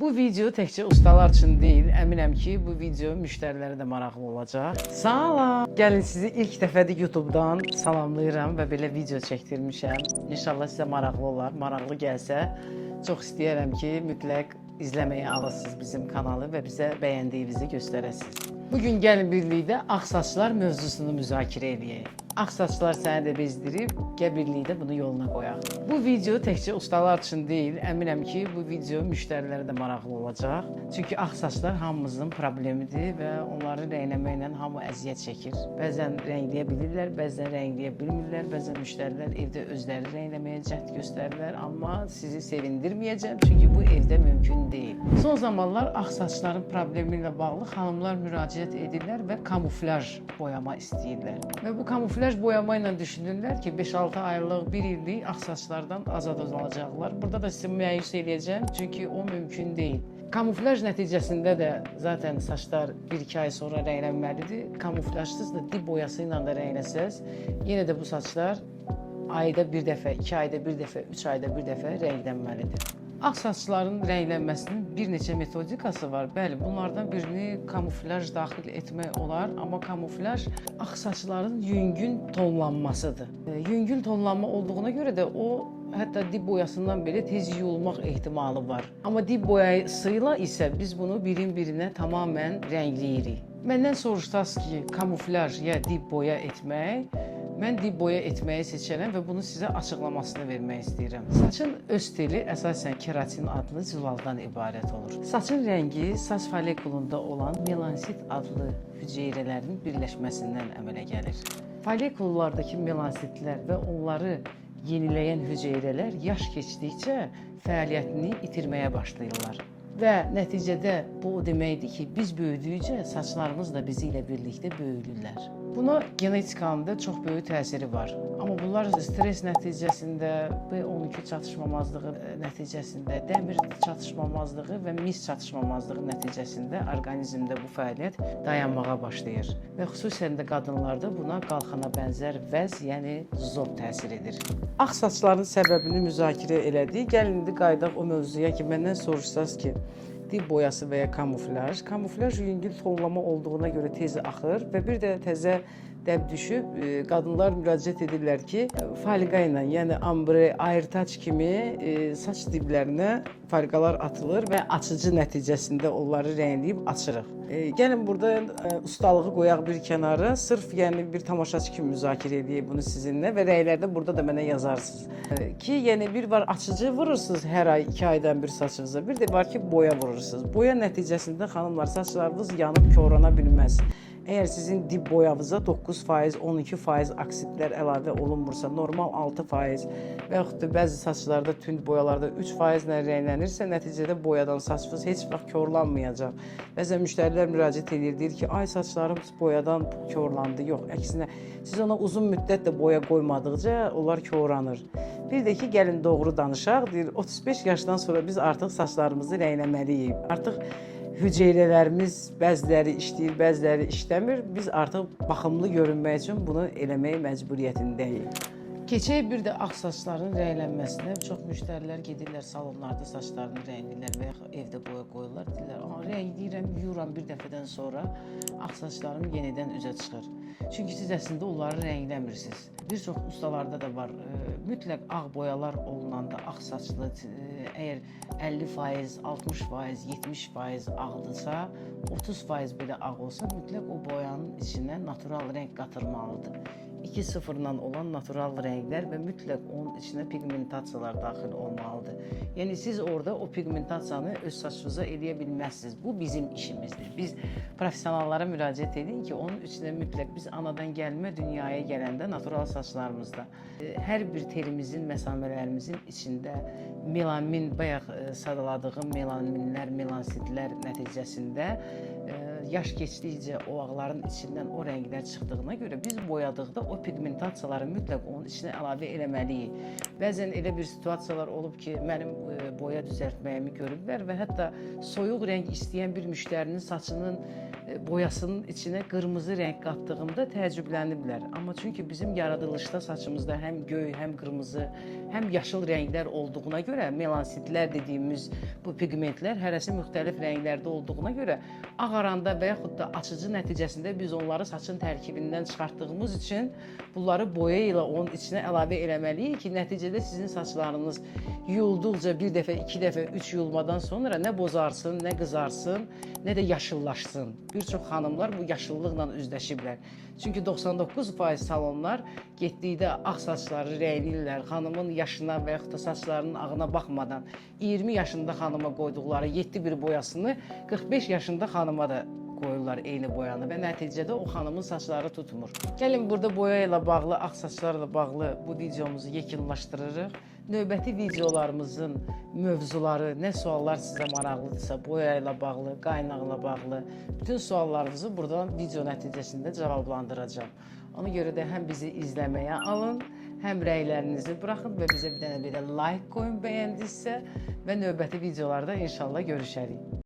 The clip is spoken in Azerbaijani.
Bu video təkcə ustalar üçün deyil, əminəm ki, bu video müştərilərə də maraqlı olacaq. Salam! Gəlin sizi ilk dəfədir YouTube-dan salamlayıram və belə video çəkdirmişəm. İnşallah sizə maraqlı olar. Maraqlı gəlsə, çox istəyərəm ki, mütləq izləməyə alasınız bizim kanalı və bizə bəyəndiyinizi göstərəsiniz. Bugün gəlin birlikdə ağ saçlar mövzusunu müzakirə edək. Ağ saçlar səni də bezdirib, gəl birlikdə bunu yoluna qoyaq. Bu video təkcə ustalar üçün deyil, əminəm ki, bu video müştərilərə də maraqlı olacaq. Çünki ağ saçlar hamımızın problemidir və onları rəngləməklə hamı əziyyət çəkir. Bəzən rəngləyə bilirlər, bəzən rəngləyə bilmirlər, bəzən müştərilər evdə özləri rəngləməyə cəhd göstərirlər, amma sizi sevindirməyəcəm, çünki bu evdə mümkün deyil. Son zamanlar ağ saçların problemi ilə bağlı xanımlar müraciət edirlər və kamuflaj boyama istəyirlər. Və bu kamuflaj boyama ilə düşünürlər ki, 5-6 aylıq, 1 illik ağ saçlardan azad olacaqlar. Burada da sizi məyus edəcəm, çünki o mümkün deyil. Kamuflaj nəticəsində də zaten saçlar 1-2 ay sonra rənglənməlidir. Kamuflajsız da dib boyası ilə də rəngləsəz, yenə də bu saçlar ayda bir dəfə, 2 ayda bir dəfə, 3 ayda bir dəfə rənglənməlidir. Ağ saçların rənglənməsinin bir neçə metodikası var. Bəli, bunlardan birini kamuflaj daxil etmək olar, amma kamuflaj ağ saçların yüngün tonlanmasıdır. Yüngün tonlanma olduğuna görə də o hətta dib boyasından belə tez yuyulmaq ehtimalı var. Amma dib boyasıyla isə biz bunu birin-birinə tamamən rəngləyirik. Məndən soruşsaz ki, kamuflaj ya dib boya etmək, mən dib boya etməyi seçərəm və bunu sizə açıqlamasını vermək istəyirəm. Saçın öz stili əsasən keratin adlı zülaldan ibarət olur. Saçın rəngi saç follikulunda olan melansit adlı hüceyrələrin birləşməsindən əmələ gəlir. Follikullardakı melansitlər və onları yeniləyən hüceyrələr yaş keçdikcə fəaliyyətini itirməyə başlayırlar. Və nəticədə bu o deməkdir ki, biz böyüdükcə saçlarımız da bizi ilə birlikdə böyüdürlər. Buna genetikanın da çox böyük təsiri var. Amma bunlar stres nəticəsində, B12 çatışmamazlığı nəticəsində, dəmir çatışmamazlığı və mis çatışmamazlığı nəticəsində orqanizmdə bu fəaliyyət dayanmağa başlayır. Və xüsusən də qadınlarda buna qalxana bənzər vəz, yəni zob təsir edir. Ağ saçların səbəbini müzakirə elədik. Gəlin indi qayıdaq o mövzuya ki, məndən soruşsaz ki, dib boyası və ya kamuflaj. Kamuflaj yüngül tonlama olduğuna görə tez axır və bir də təzə dəb düşüb, qadınlar müraciət edirlər ki, falqa ilə, yəni ambre, ayırtaç kimi saç diblərinə falqalar atılır və açıcı nəticəsində onları rəngləyib açırıq. Gəlin burada ustalığı qoyaq bir kənara, sırf yəni bir tamaşaçı kimi müzakirə edək bunu sizinlə və rəylərdə burada da mənə yazarsınız. Ki, yəni bir var açıcı vurursunuz hər ay, 2 aydan bir saçınıza, bir də var ki, boya vurursunuz. Boya nəticəsində xanımlar saçlarınız yanıb korana bilməz. Əgər sizin dib boyavıza 9%, 12% oksidlər əlavə olunmursa, normal 6% və yaxud da bəzi saçlarda, tünd boyalarda 3% ilə rənglənirsə, nəticədə boyadan saçınız heç vaxt korlanmayacaq. Bəzən müştərilər müraciət edir, deyir ki, ay saçlarım boyadan korlandı. Yox, əksinə, siz ona uzun müddət də boya qoymadıqca onlar korlanır. Bir də ki, gəlin doğru danışaq, deyir, 35 yaşdan sonra biz artıq saçlarımızı rəngləməliyik. Artıq hüceyrələrimiz bəziləri işləyir, bəziləri işləmir. Biz artıq baxımlı görünmək üçün bunu eləməyə məcburiyyətindəyik. Keçək bir də ağ saçların rənglənməsinə. Çox müştərilər gedirlər salonlarda saçlarını rəngləyirlər və ya evdə boya qoyurlar. Deyirlər, rəngləyirəm, yuyuram bir dəfədən sonra ağ saçlarım yenidən üzə çıxır. Çünki siz əslində onları rəngləmirsiniz. Bir çox ustalarda da var, mütləq ağ boyalar olunanda ağ saçlı, əgər 50%, 60%, 70% ağdırsa, 30% belə ağ olsa, mütləq o boyanın içinə natural rəng qatılmalıdır. 2-0-dan olan natural rənglər və mütləq onun içinə pigmentasiyalar daxil olmalıdır. Yəni siz orada o pigmentasiyanı öz saçınıza eləyə bilməzsiniz. Bu bizim işimizdir. Biz professionallara müraciət edin ki, onun içinə mütləq biz anadan gəlmə dünyaya gələndə natural saçlarımızda hər bir terimizin, məsamələrimizin içində melamin, bayaq sadaladığım melaminlər, melansitlər nəticəsində yaş keçdikcə o ağların içindən o rənglər çıxdığına görə biz boyadıqda o pigmentasiyaları mütləq onun içinə əlavə eləməliyik. Bəzən elə bir situasiyalar olub ki, mənim boya düzəltməyimi görüblər və hətta soyuq rəng istəyən bir müştərinin saçının boyasının içinə qırmızı rəng qatdığımda təəccübləniblər. Amma çünki bizim yaradılışda saçımızda həm göy, həm qırmızı, həm yaşıl rənglər olduğuna görə, melansitlər dediyimiz bu pigmentlər hərəsi müxtəlif rənglərdə olduğuna görə ağaranda və yaxud da açıcı nəticəsində biz onları saçın tərkibindən çıxartdığımız üçün bunları boya ilə onun içinə əlavə eləməliyik ki, nəticədə sizin saçlarınız yuyulduqca bir dəfə, iki dəfə, üç yuyulmadan sonra nə bozarsın, nə qızarsın, nə də yaşıllaşsın. Bir çox xanımlar bu yaşıllıqla üzləşiblər. Çünki 99% salonlar getdikdə ağ saçları rəynləyirlər. Xanımın yaşına və yaxud da saçlarının ağına baxmadan 20 yaşında xanıma qoyduqları 7 bir boyasını 45 yaşında xanıma da qoyurlar eyni boyanı və nəticədə o xanımın saçları tutmur. Gəlin burada boya ilə bağlı, ağ saçlarla bağlı bu videomuzu yekunlaşdırırıq. Növbəti videolarımızın mövzuları, nə suallar sizə maraqlıdırsa, boya ilə bağlı, qaynaqla bağlı, bütün suallarınızı buradan video nəticəsində cavablandıracağım. Ona görə də həm bizi izləməyə alın, həm rəylərinizi buraxın və bizə bir dənə belə like qoyun bəyəndinizsə və növbəti videolarda inşallah görüşərik.